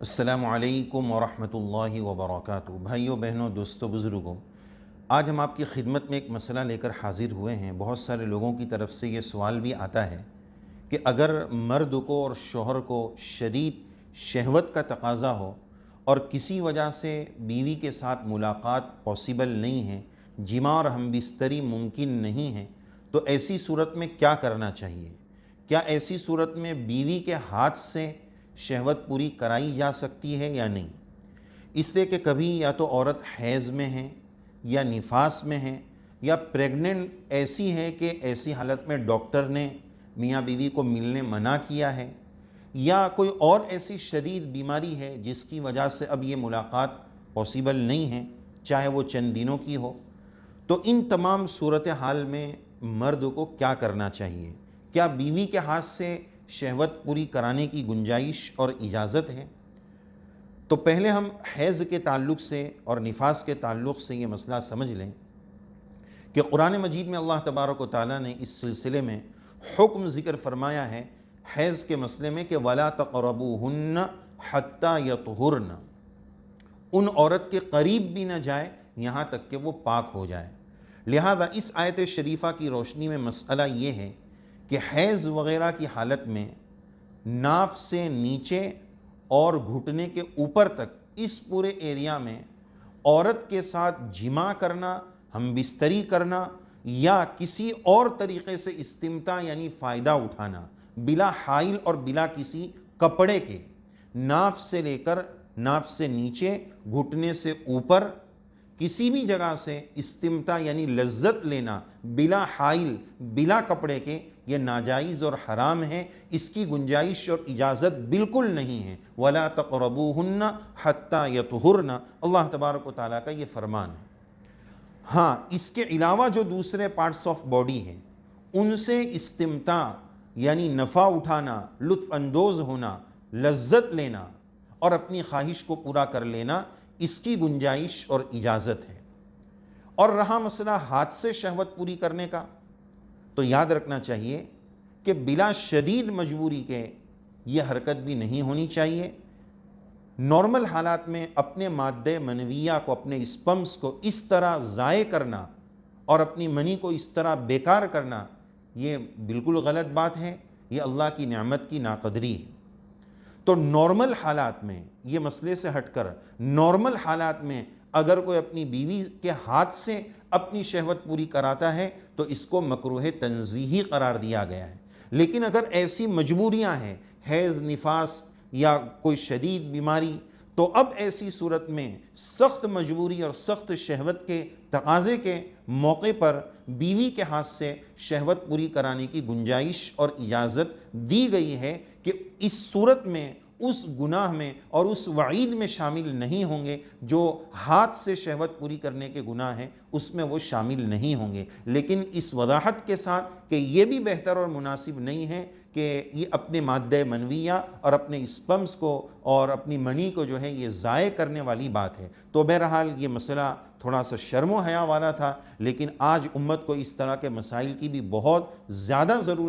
السلام علیکم ورحمۃ اللہ وبرکاتہ۔ بھائیوں بہنوں دوستوں بزرگوں، آج ہم آپ کی خدمت میں ایک مسئلہ لے کر حاضر ہوئے ہیں۔ بہت سارے لوگوں کی طرف سے یہ سوال بھی آتا ہے کہ اگر مرد کو اور شوہر کو شدید شہوت کا تقاضا ہو اور کسی وجہ سے بیوی کے ساتھ ملاقات پاسبل نہیں ہے، جماع اور ہم بستری ممکن نہیں ہے، تو ایسی صورت میں کیا کرنا چاہیے؟ کیا ایسی صورت میں بیوی کے ہاتھ سے شہوت پوری کرائی جا سکتی ہے یا نہیں؟ اس لیے کہ کبھی یا تو عورت حیض میں ہے یا نفاس میں ہے یا پریگننٹ ایسی ہے کہ ایسی حالت میں ڈاکٹر نے میاں بیوی کو ملنے منع کیا ہے، یا کوئی اور ایسی شدید بیماری ہے جس کی وجہ سے اب یہ ملاقات پاسبل نہیں ہے، چاہے وہ چند دنوں کی ہو، تو ان تمام صورتحال میں مرد کو کیا کرنا چاہیے؟ کیا بیوی کے ہاتھ سے شہوت پوری کرانے کی گنجائش اور اجازت ہے؟ تو پہلے ہم حیض کے تعلق سے اور نفاس کے تعلق سے یہ مسئلہ سمجھ لیں کہ قرآن مجید میں اللہ تبارک و تعالیٰ نے اس سلسلے میں حکم ذکر فرمایا ہے حیض کے مسئلے میں کہ وَلَا تَقْرَبُوهُنَّ حَتَّى يَطْهُرْنَ، ان عورت کے قریب بھی نہ جائے یہاں تک کہ وہ پاک ہو جائے۔ لہذا اس آیت شریفہ کی روشنی میں مسئلہ یہ ہے کہ حیض وغیرہ کی حالت میں ناف سے نیچے اور گھٹنے کے اوپر تک اس پورے ایریا میں عورت کے ساتھ جماع کرنا، ہم بستری کرنا یا کسی اور طریقے سے استمتاع یعنی فائدہ اٹھانا بلا حائل اور بلا کسی کپڑے کے، ناف سے لے کر ناف سے نیچے گھٹنے سے اوپر کسی بھی جگہ سے استمتاع یعنی لذت لینا بلا حائل بلا کپڑے کے، یہ ناجائز اور حرام ہے، اس کی گنجائش اور اجازت بالکل نہیں ہے۔ وَلَا تَقْرَبُوهُنَّ حَتَّى يَطْهُرْنَ، اللہ تبارک و تعالیٰ کا یہ فرمان ہے۔ ہاں، اس کے علاوہ جو دوسرے پارٹس آف باڈی ہیں ان سے استمتاع یعنی نفع اٹھانا، لطف اندوز ہونا، لذت لینا اور اپنی خواہش کو پورا کر لینا، اس کی گنجائش اور اجازت ہے۔ اور رہا مسئلہ ہاتھ سے شہوت پوری کرنے کا، تو یاد رکھنا چاہیے کہ بلا شدید مجبوری کے یہ حرکت بھی نہیں ہونی چاہیے۔ نارمل حالات میں اپنے مادہ منویہ کو، اپنے اسپمس کو اس طرح ضائع کرنا اور اپنی منی کو اس طرح بیکار کرنا، یہ بالکل غلط بات ہے، یہ اللہ کی نعمت کی ناقدری ہے۔ تو نارمل حالات میں یہ مسئلے سے ہٹ کر نارمل حالات میں اگر کوئی اپنی بیوی کے ہاتھ سے اپنی شہوت پوری کراتا ہے تو اس کو مکروہ تنزیہی قرار دیا گیا ہے۔ لیکن اگر ایسی مجبوریاں ہیں، حیض، نفاس یا کوئی شدید بیماری، تو اب ایسی صورت میں سخت مجبوری اور سخت شہوت کے تقاضے کے موقع پر بیوی کے ہاتھ سے شہوت پوری کرانے کی گنجائش اور اجازت دی گئی ہے کہ اس صورت میں اس گناہ میں اور اس وعید میں شامل نہیں ہوں گے جو ہاتھ سے شہوت پوری کرنے کے گناہ ہیں، اس میں وہ شامل نہیں ہوں گے، لیکن اس وضاحت کے ساتھ کہ یہ بھی بہتر اور مناسب نہیں ہے کہ یہ اپنے مادہ منویہ اور اپنے اسپمس کو اور اپنی منی کو جو ہے یہ ضائع کرنے والی بات ہے۔ تو بہرحال یہ مسئلہ تھوڑا سا شرم و حیا والا تھا، لیکن آج امت کو اس طرح کے مسائل کی بھی بہت زیادہ ضرورت